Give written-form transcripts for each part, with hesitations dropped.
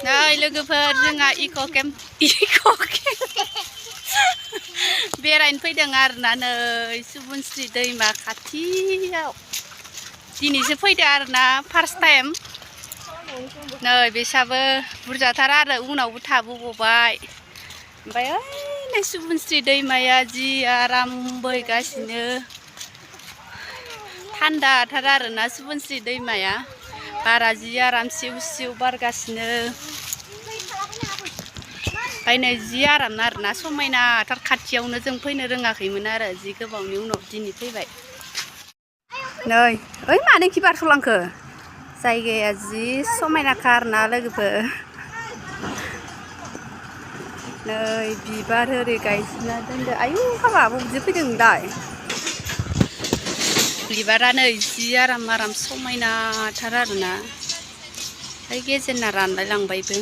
नै लोगोफोर जोंहा इक' केम्प बेरायनो फैदों आरोना नै सुबुनस्रि दैमा खाथियाव दिनैसो फैदों आरोना फार्स्ट टाइम नै बेसाबो बुरजाथार आरो उनावबो थाबोबावबाय ओमफ्राय ओइ सुबुनस्रि दैमाया जि आराम बोहैगासिनो थान्दाथार आरोना सुबुनस्रि दैमाया बारा जि आराम सिउ सिउ बारगासिनो ओमफ्राय नै जि आराम आरोना समायनाथार खाथियावनो जों फैनो रोङाखैमोन आरो जि गोबावनि उनाव दिनै फैबाय नै ओइ मानोखि बारस'लांखो जायगाया जि समायनाखा आरोना लोगोफोर नै बिबार ओरै गायजोबना दोनदो आयु हाबाबो बिदि फैदों दाय बिबारा नै जि आराम आराम समायनाथार आरोना ओइ गेजेरना रानलाय लांबायबो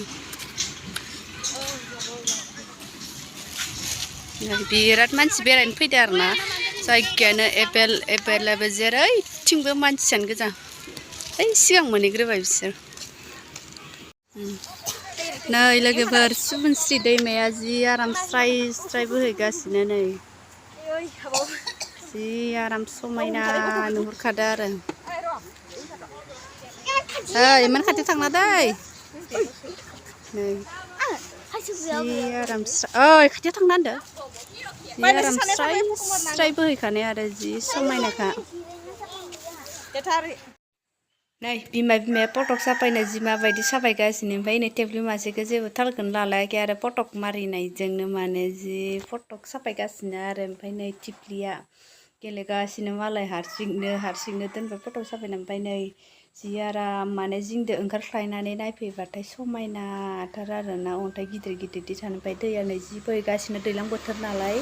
बिराद मानसि बेरायनो फैदों आरोना जायगायानो एभेलेबेल जेरैथिंबो मानसियानो गोजा ओइ सिगां मोनहैग्रोबाय बिसोर नै लोगोफोर सुबुनस्रि दैमाया जि आराम स्राय स्राय बोहैगासिनो नै जि आराम समायना नुहुरखादों आरो ओइ इमान खाथियाव थांना दै नै जि आराम ओइ खाथियाव थांना होनदो जि आराम स्राय स्राय बोहैखानाय आरो जि समायनाखा नै बिमाया फटक साफायनो जि माबायदि साफायगासिनो ओमफ्राय नै टेब्लि मासेखौ जेबो थालखौनो लालायाखै आरो फटक मारिनायजोंनो माने जि फटक साफायगासिनो आरो ओमफ्राय नै टिप्लिया गेलेगासिनो मालाय हारसिंनो दोनबाय फटक साफायनो ओमफ्राय नै जि आराम माने जिंदो ओंखारख्लायनानै नायफैबाथाय समायनाथार आरोना अन्थाइ गिदिर गिदिर थानो ओमफ्राय दैया नै जि बोहैगासिनो दैज्लां बोथोर नालाय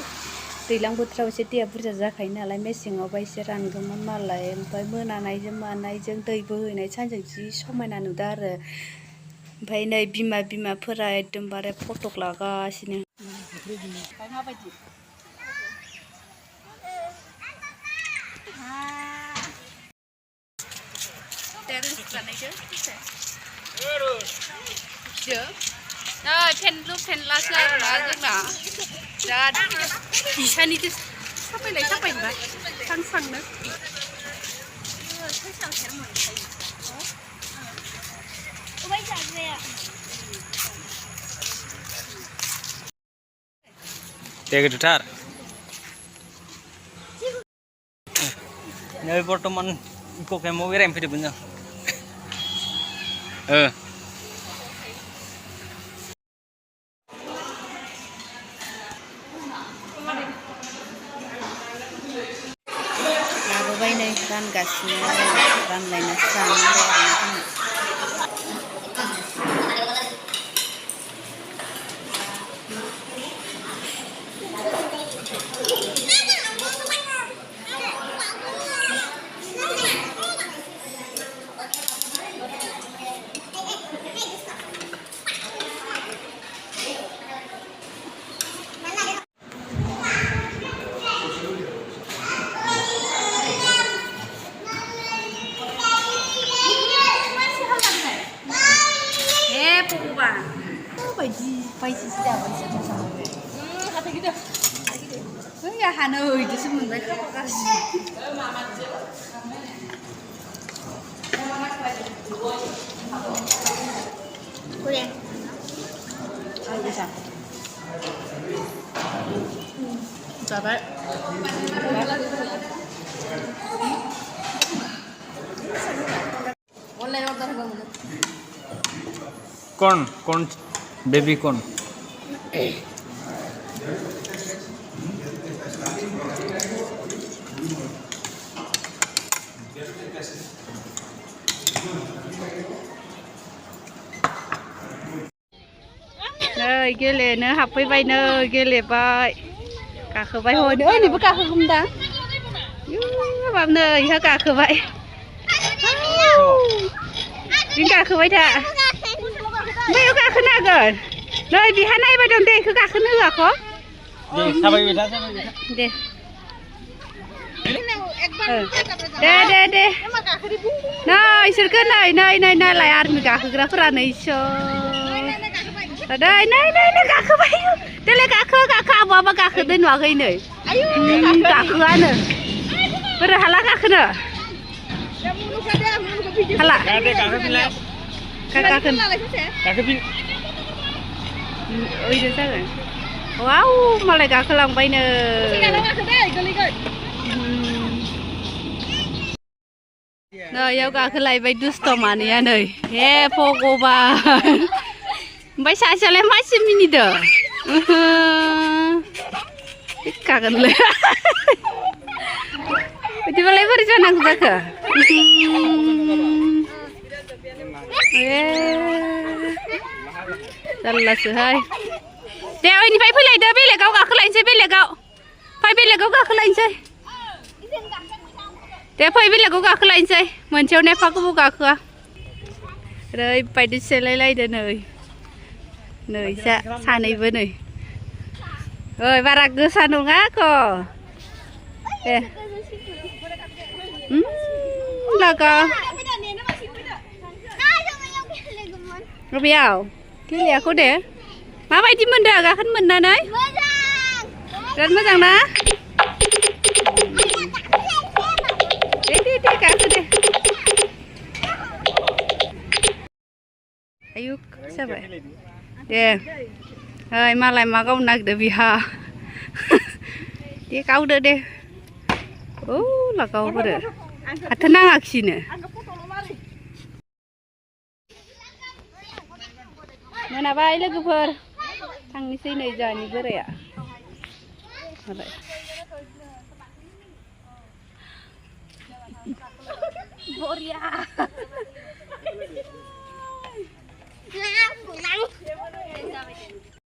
दैज्लां बोथोराव एसे दैया बुरजा जाखायो नालाय मेसेङावबा एसे रानगौमोन मालाय ओमफ्राय मोनानायजों मानायजों दै बोहैनाय सानजों जि समायना नुदों आरो ओमफ्राय नै बिमाफोरा एकदमबारे फटक लागासिनो माबायदि फेनलासो आरोना जोंना बिराद इसानिसो साफायनोबा सांनो गिदिरथार नै बर्थमान इक' केम्पआव बेरायनो फैदोंमोन जों लाबोबाय नै रानगासिनो रानलायनासो जानांगौ आरोना बायदिसो जाबायसो मोजां मोनबाय आंहा नै बिदिसो मोनबाय खाफागासिनो जाबाय अनलाइन अर्डार होबा मोनो कौन बेबी कौन नै गेलेनो हाबफैबाय नै गेलेबाय गाखोबाय हनै ओरैबो गाखोगौमोनदां हाबाब नै इहा गाखोबाय बिदिनो गाखोबाय था बैयाव गाखोनो हागोन नै बिहा नायबाय दं दे बेखौ गाखोनो होआखौ दे नै इसोरखौ नै नायलाय आर्मि गाखोग्राफोरा नै इसोर Đây này gà khơ bay. Đây là gà khơ apa gà khơ đây nó gây này. Gà khơ anh nè. Bây giờ hala gà khơ nè. Hala. Gà khơ pin lại. Gà khơ. Gà khơ pin. Ôi đây sao rồi? Wow, malah gà khơ lòng bay nè. Rồi, yêu gà khơ lại bay dusto mania này. Yeah, pogoba. Bay sa sa le masih mini dah. Kagan le. Itu balai berencana aku ke? Salah sehai. Dia ini pai pelai dah pelai kau gak kelain saya pelai kau. Pai pelai kau gak kelain saya. Dia pai pelai kau gak kelain saya. Mencau nepa aku buka aku. Rồi pai đi xe lay dah nơi. Nơi xa này với nơi. Rồi và cứ xa nung á cô. Là cô. Robiao. Cái gì cô để? Má bay đi mình ra khăn mình đấy. Rất mới rằng đó. Đi cả cô đi. Ayo, sao vậy? Để. Rồi mà lại mà con nặc để vì hà. Đi câu được đi. Là câu vừa được. Thân năng ạc xin nè. Mana bay lagi per. Thằng ní xin này giờ ní vừa ạ. Rồi. Boria.